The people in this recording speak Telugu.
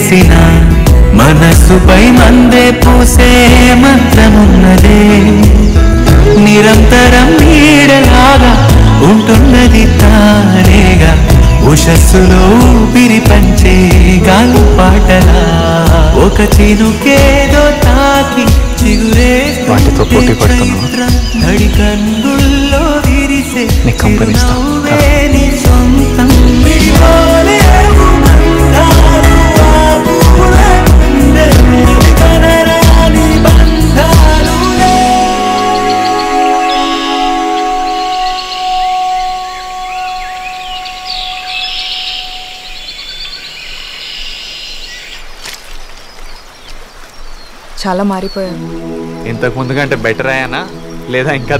చేసిన మనసుపై మందే పూసే మంత్రమున్నదే నిరంతరం నీడలాగా ఉంటున్నది తానేగా ఉషస్సులో ఊపిరి పంచే గాలి పాటలా ఒక చినుకేదో తాకి చిగురే వాటితో పోటీ పడుతున్నావా? నడి కన్నుల్లో విరిసే నీ కంపెనీ ఇస్తా. నీ సొంతం చాలా మారిపోయాను. ఇంతకు ముందు కంటే బెటర్ అయ్యానా లేదా ఇంకా